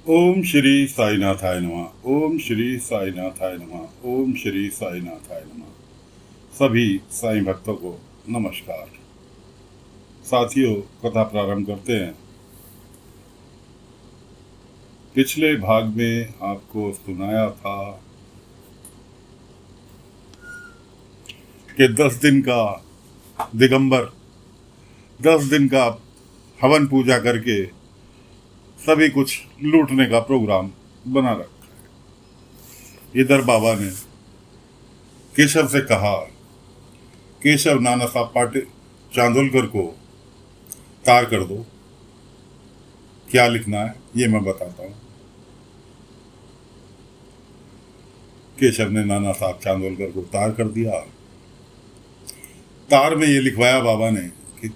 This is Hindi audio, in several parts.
ओम श्री साईनाथाय नमः। ओम श्री साईनाथाय नमः। ओम श्री साईनाथाय नमः। सभी साईं भक्तों को नमस्कार। साथियों, कथा प्रारंभ करते हैं। पिछले भाग में आपको सुनाया था कि 10 दिन का दिगंबर 10 दिन का हवन पूजा करके सभी कुछ लूटने का प्रोग्राम बना रखा है। इधर बाबा ने केशव से कहा, केशव नाना साहब पाटिल चांदोलकर को तार कर दो। क्या लिखना है ये मैं बताता हूँ। केशव ने नाना साहब चांदोलकर को तार कर दिया। तार में ये लिखवाया बाबा ने कि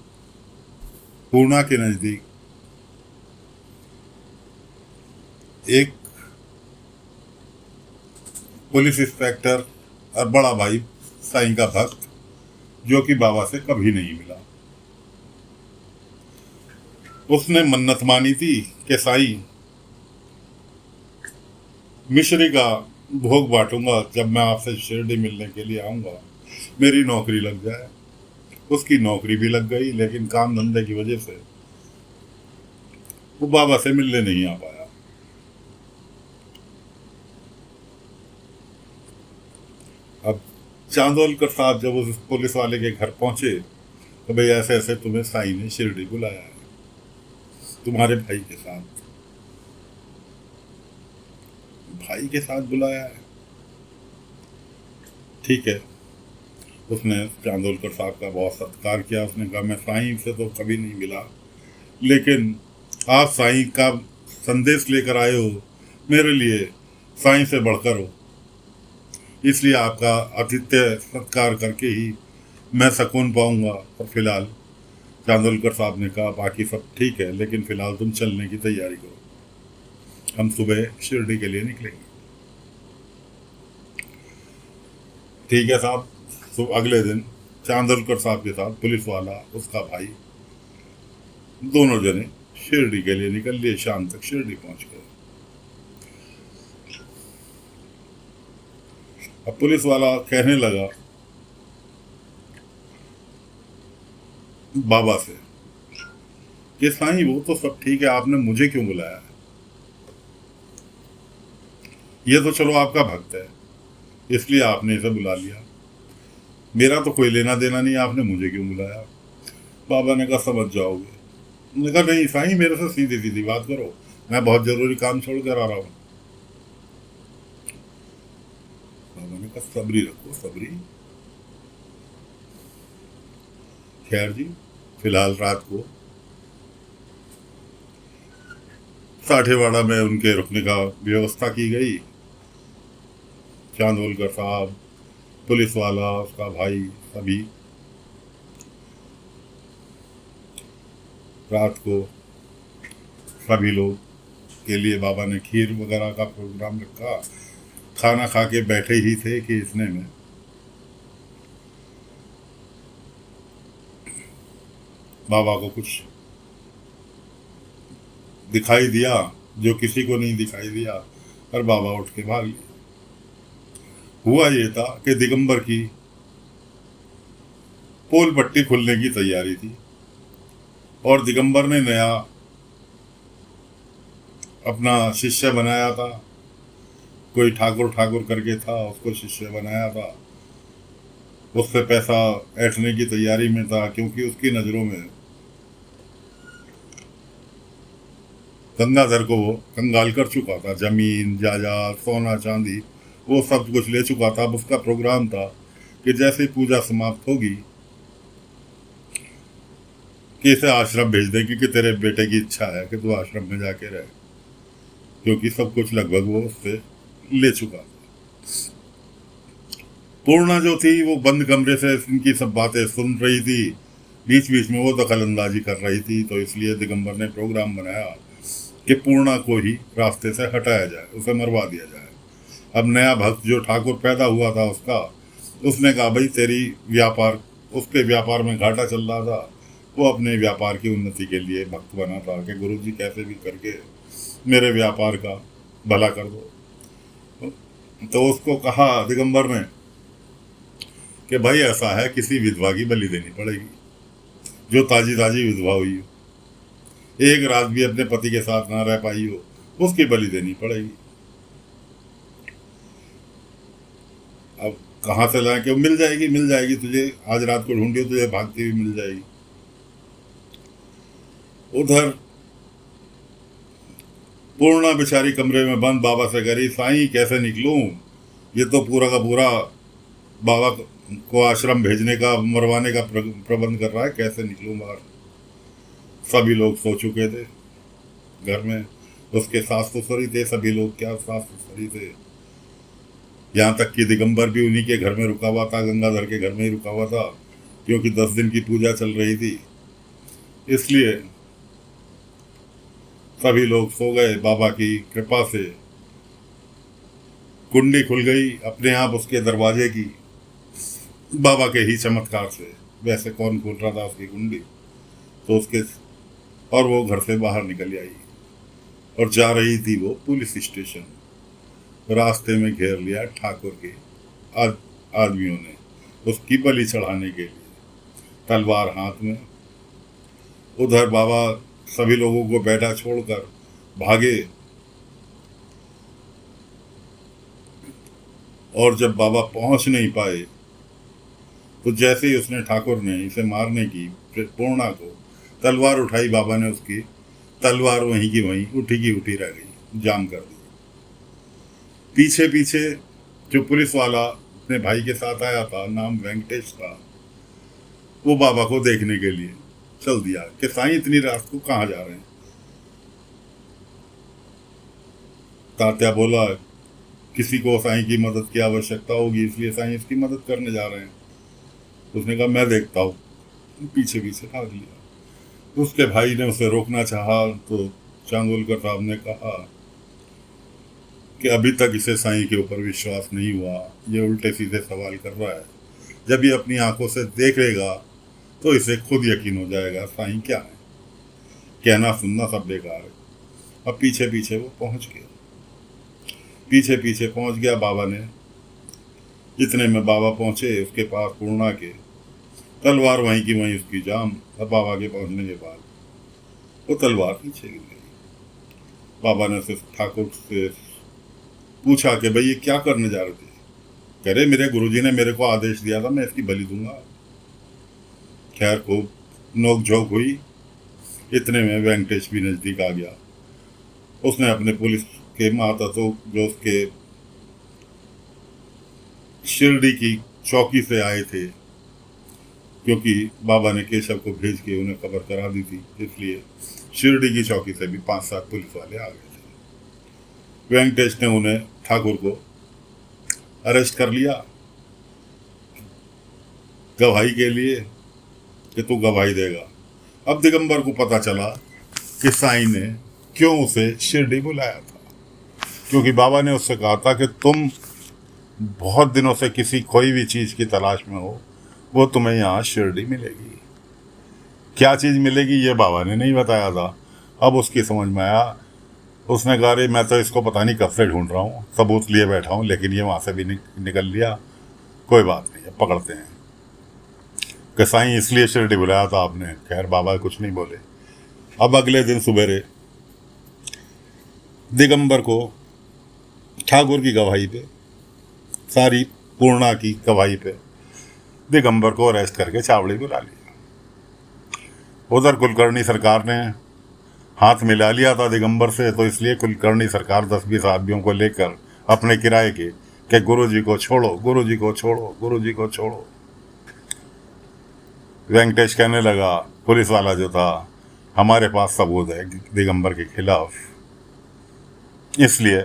पूर्णा के नजदीक एक पुलिस इंस्पेक्टर और बड़ा भाई साईं का भक्त जो कि बाबा से कभी नहीं मिला, उसने मन्नत मानी थी कि साईं मिश्री का भोग बांटूंगा जब मैं आपसे शिरडी मिलने के लिए आऊंगा, मेरी नौकरी लग जाए। उसकी नौकरी भी लग गई, लेकिन काम धंधे की वजह से वो बाबा से मिलने नहीं आ पाया। अब चांदोलकर साहब जब उस पुलिस वाले के घर पहुंचे तो भाई ऐसे ऐसे तुम्हें साईं ने शिरडी बुलाया है तुम्हारे भाई के साथ। भाई के साथ बुलाया है, ठीक है। उसने चांदोलकर साहब का बहुत सत्कार किया। उसने कहा मैं साईं से तो कभी नहीं मिला, लेकिन आप साईं का संदेश लेकर आए हो, मेरे लिए साईं से बढ़कर हो, इसलिए आपका आतिथ्य सत्कार करके ही मैं सुकून पाऊंगा। और फिलहाल चांदोलकर साहब ने कहा बाकी सब ठीक है, लेकिन फिलहाल तुम चलने की तैयारी करो, हम सुबह शिरडी के लिए निकलेंगे। ठीक है साहब। तो अगले दिन चांदोलकर साहब के साथ पुलिस वाला, उसका भाई, दोनों जने शिरडी के लिए निकल लिए। शाम तक शिरडी पहुंच गए। अब पुलिस वाला कहने लगा बाबा से कि साईं वो तो सब ठीक है, आपने मुझे क्यों बुलाया है? ये तो चलो आपका भक्त है, इसलिए आपने इसे बुला लिया, मेरा तो कोई लेना देना नहीं, आपने मुझे क्यों बुलाया? बाबा ने कहा समझ जाओगे। उन्होंने कहा नहीं साईं, मेरे से सीधी सीधी बात करो, मैं बहुत जरूरी काम छोड़ कर आ रहा हूँ। बाबा ने कहा सबरी रखो, सबरी। खैर जी, फिलहाल रात को साठेवाड़ा में उनके रुकने का व्यवस्था की गई। चांदोलकर साहब, पुलिस वाला, उसका भाई, सभी रात को सभी लोग के लिए बाबा ने खीर वगैरह का प्रोग्राम रखा। खाना खा के बैठे ही थे कि इतने में बाबा को कुछ दिखाई दिया जो किसी को नहीं दिखाई दिया, और बाबा उठ के भाग लिए। हुआ ये था कि दिगंबर की पोल पट्टी खुलने की तैयारी थी, और दिगंबर ने नया अपना शिष्य बनाया था। कोई ठाकुर ठाकुर करके था, उसको शिष्य बनाया था। उससे पैसा ऐंठने की तैयारी में था, क्योंकि उसकी नज़रों में गंगाधर को वो कंगाल कर चुका था। जमीन जायदाद सोना चांदी वो सब कुछ ले चुका था। अब उसका प्रोग्राम था कि जैसे ही पूजा समाप्त होगी कि इसे आश्रम भेज देंगे, कि तेरे बेटे की इच्छा है कि तू आश्रम में जाके रहे, क्योंकि सब कुछ लगभग वो उससे ले चुका था। पूर्णा जो थी वो बंद कमरे से इनकी सब बातें सुन रही थी, बीच बीच में वो दखल अंदाजी कर रही थी। तो इसलिए दिगंबर ने प्रोग्राम बनाया कि पूर्णा को ही रास्ते से हटाया जाए, उसे मरवा दिया जाए। अब नया भक्त जो ठाकुर पैदा हुआ था उसने कहा भाई तेरी व्यापार, उसके व्यापार में घाटा चल रहा था, वो अपने व्यापार की उन्नति के लिए भक्त बना था कि गुरुजी कैसे भी करके मेरे व्यापार का भला कर दो। तो उसको कहा दिगंबर ने कि भाई ऐसा है, किसी विधवा की बलि देनी पड़ेगी, जो ताजी ताजी विधवा हुई हो, एक रात भी अपने पति के साथ ना रह पाई हो, उसकी बलि देनी पड़ेगी। अब कहाँ से लाए कि मिल जाएगी तुझे, आज रात को ढूंढियो तुझे भागती हुई मिल जाएगी। उधर पूर्णा बेचारी कमरे में बंद बाबा से करी, साईं कैसे निकलूं, ये तो पूरा का पूरा बाबा को आश्रम भेजने का, मरवाने का प्रबंध कर रहा है, कैसे निकलूं बाहर। सभी लोग सो चुके थे घर में, उसके सास ससुरी थे, सभी लोग क्या सास ससुरी थे, यहाँ तक कि दिगंबर भी उन्हीं के घर में रुका हुआ था, गंगाधर के घर में ही रुका हुआ था, क्योंकि 10 दिन की पूजा चल रही थी, इसलिए सभी लोग सो गए। बाबा की कृपा से कुंडी खुल गई अपने आप उसके दरवाजे की, बाबा के ही चमत्कार से। वैसे कौन खोल रहा था उसकी कुंडी, तो उसके, और वो घर से बाहर निकल आई और जा रही थी वो पुलिस स्टेशन। रास्ते में घेर लिया ठाकुर के आदमियों ने उसकी बलि चढ़ाने के लिए, तलवार हाथ में। उधर बाबा सभी लोगों को बैठा छोड़कर भागे, और जब बाबा पहुंच नहीं पाए तो जैसे ही उसने, ठाकुर ने इसे मारने की, पूर्णा को तलवार उठाई, बाबा ने उसकी तलवार वहीं की वहीं उठी की उठी रह गई, जाम कर दी। पीछे पीछे जो पुलिस वाला अपने भाई के साथ आया था, नाम वेंकटेश था, वो बाबा को देखने के लिए चल दिया कि साईं इतनी रात को कहाँ जा रहे हैं। तात्या बोला किसी को साईं की मदद की आवश्यकता होगी, इसलिए साईं इसकी मदद करने जा रहे हैं। उसने कहा मैं देखता हूँ, पीछे पीछे भाग लिया। उसके भाई ने उसे रोकना चाहा तो चांदोलकर साहब ने कहा कि अभी तक इसे साईं के ऊपर विश्वास नहीं हुआ, ये उल्टे सीधे सवाल कर रहा है, जब ये अपनी आंखों से देखेगा तो इसे खुद यकीन हो जाएगा साईं क्या है, कहना सुनना सब बेकार है। अब पीछे पीछे वो पहुंच गया, पीछे पीछे पहुंच गया बाबा ने। इतने में बाबा पहुंचे उसके पास, पूर्णा के, तलवार वहीं की वहीं उसकी जाम। अब बाबा के पहुंचने के बाद वो तलवार पीछे गिर गई। बाबा ने उसे ठाकुर से पूछा कि भाई ये क्या करने जा रहे थे। कह रहे मेरे गुरुजी ने मेरे को आदेश दिया था, मैं इसकी बलि दूंगा। खैर खूब नोक झोंक हुई। इतने में वेंकटेश भी नजदीक आ गया। उसने अपने पुलिस के मातहतों, जो उसके शिरडी की चौकी से आए थे, क्योंकि बाबा ने केशव को भेज के उन्हें खबर करा दी थी, इसलिए शिरडी की चौकी से भी 5-7 पुलिस वाले आ गए थे। वेंकटेश ने उन्हें, ठाकुर को अरेस्ट कर लिया गवाही के लिए कि तू गवाही देगा। अब दिगंबर को पता चला कि साईं ने क्यों उसे शिरडी बुलाया था, क्योंकि बाबा ने उससे कहा था कि तुम बहुत दिनों से किसी कोई भी चीज़ की तलाश में हो, वो तुम्हें यहाँ शिरडी मिलेगी। क्या चीज़ मिलेगी ये बाबा ने नहीं बताया था। अब उसकी समझ में आया। उसने कहा रे मैं तो इसको पता नहीं कब से ढूंढ रहा हूँ, सबूत लिए बैठा हूँ, लेकिन ये वहाँ से भी निकल लिया। कोई बात नहीं है, पकड़ते हैं। कि साईं इसलिए शिरडी बुलाया था आपने। खैर बाबा कुछ नहीं बोले। अब अगले दिन सुबेरे दिगंबर को ठाकुर की गवाही पे, सारी पूर्णा की गवाही पे, दिगंबर को अरेस्ट करके चावड़ी बुला लिया। उधर कुलकर्णी सरकार ने हाथ मिला लिया था दिगंबर से, तो इसलिए कुलकर्णी सरकार 10-20 आदमियों को लेकर अपने किराए के, कि गुरुजी को छोड़ो, गुरुजी को छोड़ो, गुरुजी को छोड़ो। वेंकटेश कहने लगा, पुलिस वाला जो था, हमारे पास सबूत है दिगंबर के खिलाफ, इसलिए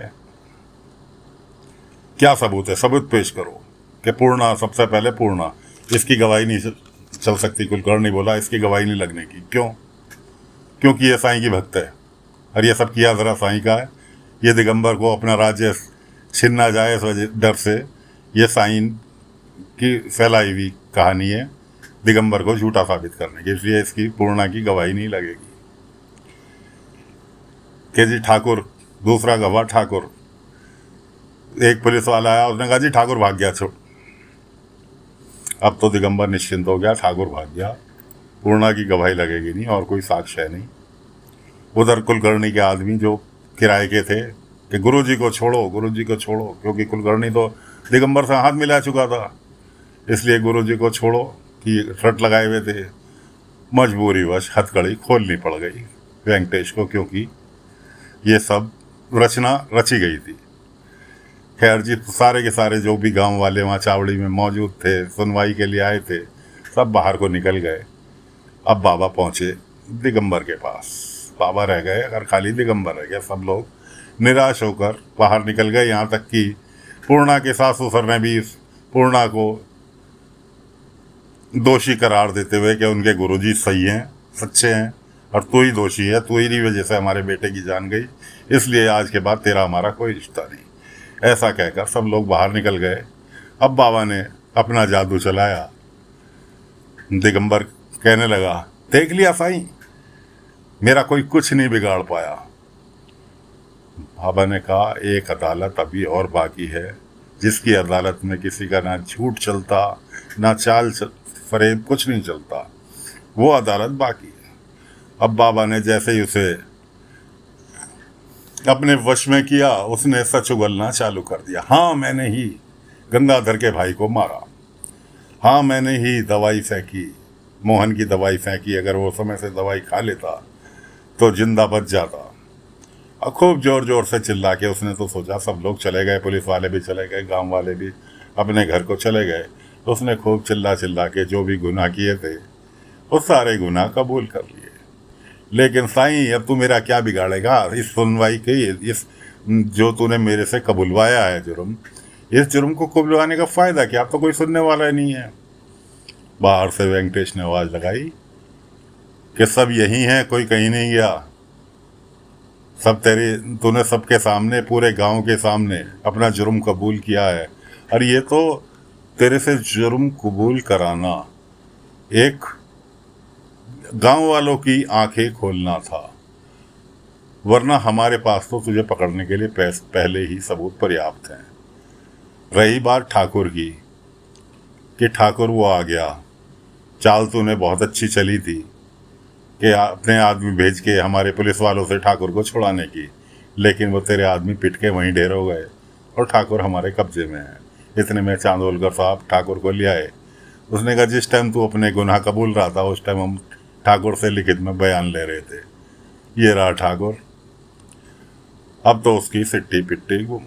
क्या सबूत है, सबूत पेश करो। कि पूर्णा, सबसे पहले पूर्णा, इसकी गवाही नहीं चल सकती। कुलकर्णी बोला इसकी गवाही नहीं लगने की। क्यों? क्योंकि ये साईं की भक्त है, और ये सब किया ज़रा साईं का है। ये दिगंबर को अपना राज्य छिन ना जाए इस वजह डर से, ये साईं की फैलाई हुई कहानी है दिगंबर को झूठा साबित करने की, इसलिए इसकी पूर्णा की गवाही नहीं लगेगी। कि जी ठाकुर, दूसरा गवाह ठाकुर। एक पुलिस वाला आया, उसने कहा जी ठाकुर भाग गया। छोड़, अब तो दिगंबर निश्चिंत हो गया, ठाकुर भाग गया, पूर्णा की गवाही लगेगी नहीं और कोई साक्ष्य है नहीं। उधर कुलकर्णी के आदमी जो किराए के थे कि गुरुजी को छोड़ो, गुरुजी को छोड़ो, क्योंकि कुलकर्णी तो दिगंबर से हाथ मिला चुका था, इसलिए गुरुजी को छोड़ो कि रट लगाए हुए थे। मजबूरीवश हथकड़ी खोलनी पड़ गई वेंकटेश को, क्योंकि ये सब रचना रची गई थी। खैर जी, सारे के सारे जो भी गांव वाले वहाँ चावड़ी में मौजूद थे, सुनवाई के लिए आए थे, सब बाहर को निकल गए। अब बाबा पहुँचे दिगंबर के पास। बाबा रह गए, अगर खाली दिगंबर रह गया। सब लोग निराश होकर बाहर निकल गए। यहाँ तक कि पूर्णा के सास ससुर ने भी पूर्णा को दोषी करार देते हुए कि उनके गुरुजी सही हैं, सच्चे हैं, और तू ही दोषी है, तू ही वजह से हमारे बेटे की जान गई, इसलिए आज के बाद तेरा हमारा कोई रिश्ता नहीं। ऐसा कहकर सब लोग बाहर निकल गए। अब बाबा ने अपना जादू चलाया। दिगंबर कहने लगा, देख लिया साईं, मेरा कोई कुछ नहीं बिगाड़ पाया। बाबा ने कहा, एक अदालत अभी और बाकी है, जिसकी अदालत में किसी का ना झूठ चलता, ना चाल फरेब, कुछ नहीं चलता, वो अदालत बाकी है। अब बाबा ने जैसे ही उसे अपने वश में किया, उसने सच उगलना चालू कर दिया। हाँ, मैंने ही गंगाधर के भाई को मारा, हाँ मैंने ही दवाई फेंकी, मोहन की दवाई फेंकी, अगर वो समय से दवाई खा लेता तो जिंदा बच जाता। और खूब जोर जोर से चिल्ला के उसने तो सोचा सब लोग चले गए, पुलिस वाले भी चले गए, गांव वाले भी अपने घर को चले गए, तो उसने खूब चिल्ला चिल्ला के जो भी गुनाह किए थे वो सारे गुनाह कबूल कर लिए। लेकिन साईं, अब तू मेरा क्या बिगाड़ेगा? इस सुनवाई के, इस जो तूने मेरे से कबुलवाया है जुर्म, इस जुर्म को कबुलवाने का फ़ायदा क्या? अब तो कोई सुनने वाला ही नहीं है। बाहर से वेंकटेश ने आवाज़ लगाई कि सब यही हैं, कोई कहीं नहीं गया। सब तूने सबके सामने, पूरे गांव के सामने अपना जुर्म कबूल किया है, और ये तो तेरे से जुर्म कबूल कराना एक गांव वालों की आंखें खोलना था, वरना हमारे पास तो तुझे पकड़ने के लिए पहले ही सबूत पर्याप्त हैं। रही बात ठाकुर की, कि ठाकुर वो आ गया, चाल तूने बहुत अच्छी चली थी कि अपने आदमी भेज के हमारे पुलिस वालों से ठाकुर को छुड़ाने की, लेकिन वो तेरे आदमी पिट के वहीं ढेर हो गए और ठाकुर हमारे कब्जे में है। इतने में चांदोलकर साहब ठाकुर को ले आए। उसने कहा, जिस टाइम तू अपने गुनाह कबूल रहा था, उस टाइम हम ठाकुर से लिखित में बयान ले रहे थे। ये रहा ठाकुर। अब तो उसकी सिट्टी पिट्टी गुम।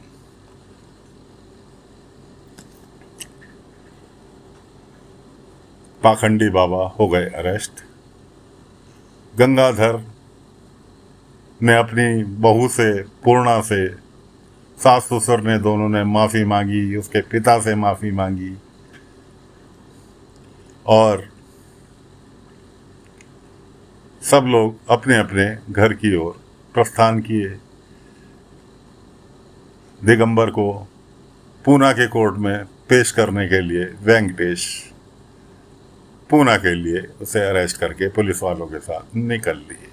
पाखंडी बाबा हो गए अरेस्ट। गंगाधर ने अपनी बहू से, पूर्णा से, सास ससुर ने, दोनों ने माफ़ी मांगी, उसके पिता से माफ़ी मांगी, और सब लोग अपने अपने घर की ओर प्रस्थान किए। दिगंबर को पूना के कोर्ट में पेश करने के लिए वेंकटेश पूना के लिए उसे अरेस्ट करके पुलिस वालों के साथ निकल लिए।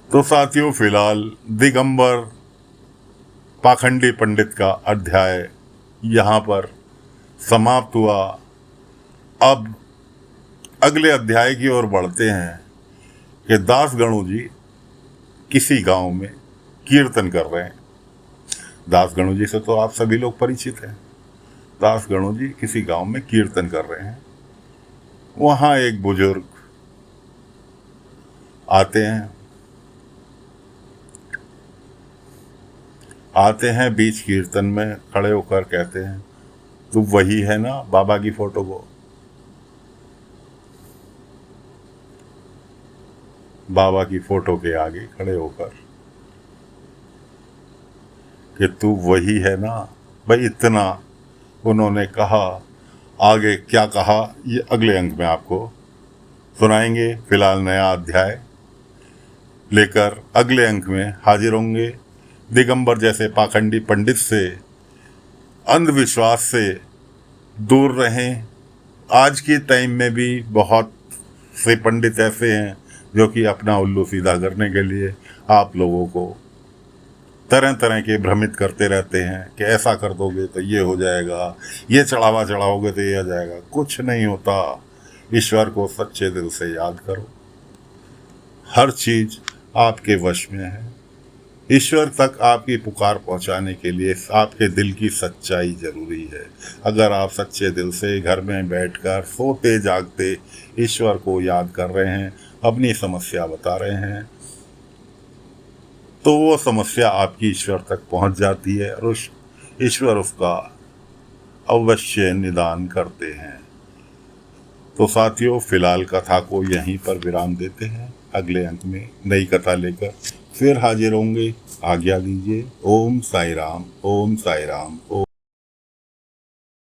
तो साथियों, फिलहाल दिगंबर पाखंडी पंडित का अध्याय यहाँ पर समाप्त हुआ। अब अगले अध्याय की ओर बढ़ते हैं कि दास गणु जी किसी गांव में कीर्तन कर रहे हैं। दास गणु जी से तो आप सभी लोग परिचित हैं। दास गणु जी किसी गांव में कीर्तन कर रहे हैं। वहाँ एक बुजुर्ग आते हैं बीच कीर्तन में खड़े होकर कहते हैं, तू वही है ना बाबा की फोटो को? बाबा की फोटो के आगे खड़े होकर कि तू वही है ना? भाई इतना उन्होंने कहा। आगे क्या कहा ये अगले अंक में आपको सुनाएंगे। फिलहाल नया अध्याय लेकर अगले अंक में हाजिर होंगे। दिगंबर जैसे पाखंडी पंडित से, अंधविश्वास से दूर रहें। आज के टाइम में भी बहुत से पंडित ऐसे हैं जो कि अपना उल्लू सीधा करने के लिए आप लोगों को तरह तरह के भ्रमित करते रहते हैं कि ऐसा कर दोगे तो ये हो जाएगा, ये चढ़ावा चढ़ाओगे तो ये आ जाएगा। कुछ नहीं होता। ईश्वर को सच्चे दिल से याद करो, हर चीज आपके वश में है। ईश्वर तक आपकी पुकार पहुंचाने के लिए आपके दिल की सच्चाई जरूरी है। अगर आप सच्चे दिल से घर में बैठकर सोते जागते ईश्वर को याद कर रहे हैं, अपनी समस्या बता रहे हैं, तो वो समस्या आपकी ईश्वर तक पहुंच जाती है और ईश्वर उसका अवश्य निदान करते हैं। तो साथियों, फिलहाल कथा को यहीं पर विराम देते हैं। अगले अंक में नई कथा लेकर फिर हाजिर होंगे। आज्ञा दीजिए। ओम साई राम, ओम साई राम, ओम।